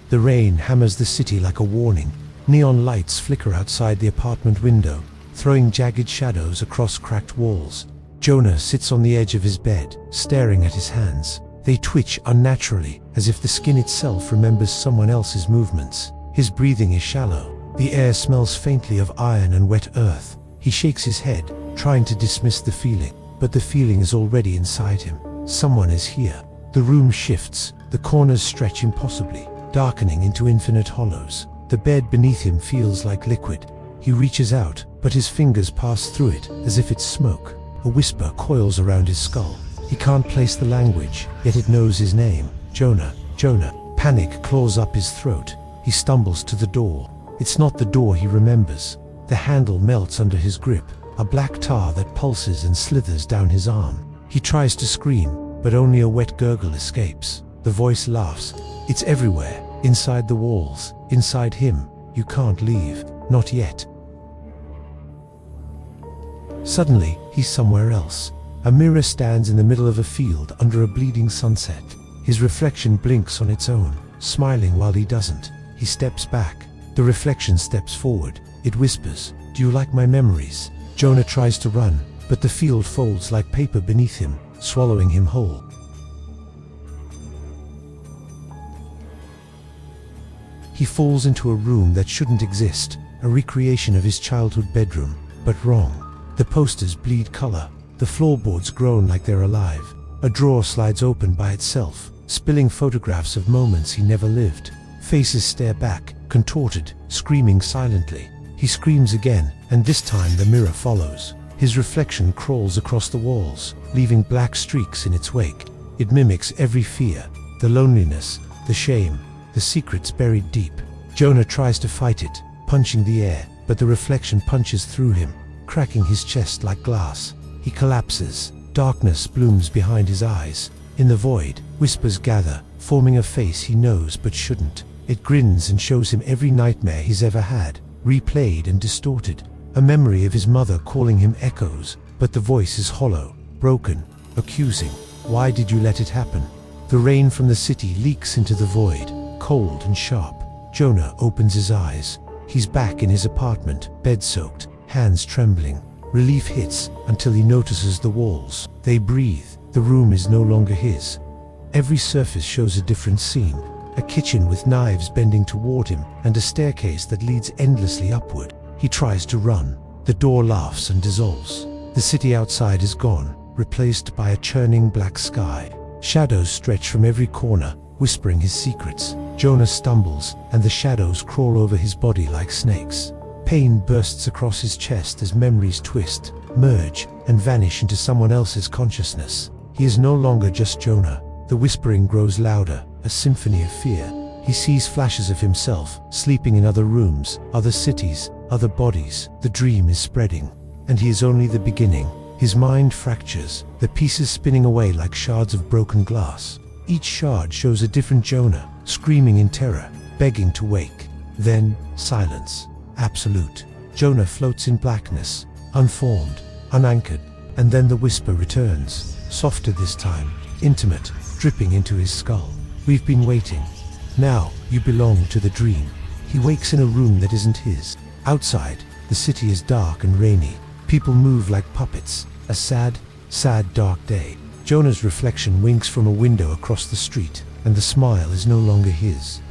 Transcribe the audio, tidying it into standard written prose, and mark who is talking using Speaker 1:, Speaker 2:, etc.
Speaker 1: The rain hammers the city like a warning. Neon lights flicker outside the apartment window, throwing jagged shadows across cracked walls. Jonah sits on the edge of his bed, staring at his hands. They twitch unnaturally, as if the skin itself remembers someone else's movements. His breathing is shallow. The air smells faintly of iron and wet earth. He shakes his head, trying to dismiss the feeling, but the feeling is already inside him. Someone is here. The room shifts. The corners stretch impossibly, darkening into infinite hollows. The bed beneath him feels like liquid. He reaches out, but his fingers pass through it as if it's smoke. A whisper coils around his skull. He can't place the language, yet it knows his name. Jonah, Jonah. Panic claws up his throat. He stumbles to the door. It's not the door he remembers. The handle melts under his grip, a black tar that pulses and slithers down his arm. He tries to scream, but only a wet gurgle escapes. The voice laughs. It's everywhere, inside the walls, inside him. You can't leave, not yet. Suddenly, he's somewhere else. A mirror stands in the middle of a field under a bleeding sunset. His reflection blinks on its own, smiling while he doesn't. He steps back. The reflection steps forward. It whispers, "Do you like my memories?" Jonah tries to run, but the field folds like paper beneath him, swallowing him whole. He falls into a room that shouldn't exist, a recreation of his childhood bedroom, but wrong. The posters bleed color. The floorboards groan like they're alive. A drawer slides open by itself, spilling photographs of moments he never lived. Faces stare back, contorted, screaming silently. He screams again, and this time the mirror follows. His reflection crawls across the walls, leaving black streaks in its wake. It mimics every fear, the loneliness, the shame, the secrets buried deep. Jonah tries to fight it, punching the air, but the reflection punches through him, cracking his chest like glass. He collapses. Darkness blooms behind his eyes. In the void, whispers gather, forming a face he knows but shouldn't. It grins and shows him every nightmare he's ever had, replayed and distorted. A memory of his mother calling him echoes, but the voice is hollow, broken, accusing. Why did you let it happen? The rain from the city leaks into the void, cold and sharp. Jonah opens his eyes. He's back in his apartment, bed-soaked, hands trembling. Relief hits until he notices the walls. They breathe. The room is no longer his. Every surface shows a different scene. A kitchen with knives bending toward him, and a staircase that leads endlessly upward. He tries to run. The door laughs and dissolves. The city outside is gone, replaced by a churning black sky. Shadows stretch from every corner, whispering his secrets. Jonah stumbles, and the shadows crawl over his body like snakes. Pain bursts across his chest as memories twist, merge, and vanish into someone else's consciousness. He is no longer just Jonah. The whispering grows louder, a symphony of fear. He sees flashes of himself, sleeping in other rooms, other cities, other bodies. The dream is spreading, and he is only the beginning. His mind fractures, the pieces spinning away like shards of broken glass. Each shard shows a different Jonah, screaming in terror, begging to wake. Then, silence. Absolute. Jonah floats in blackness, unformed, unanchored, and then the whisper returns, softer this time, intimate, dripping into his skull. We've been waiting. Now, you belong to the dream. He wakes in a room that isn't his. Outside, the city is dark and rainy. People move like puppets. A sad, sad dark day. Jonah's reflection winks from a window across the street, and the smile is no longer his.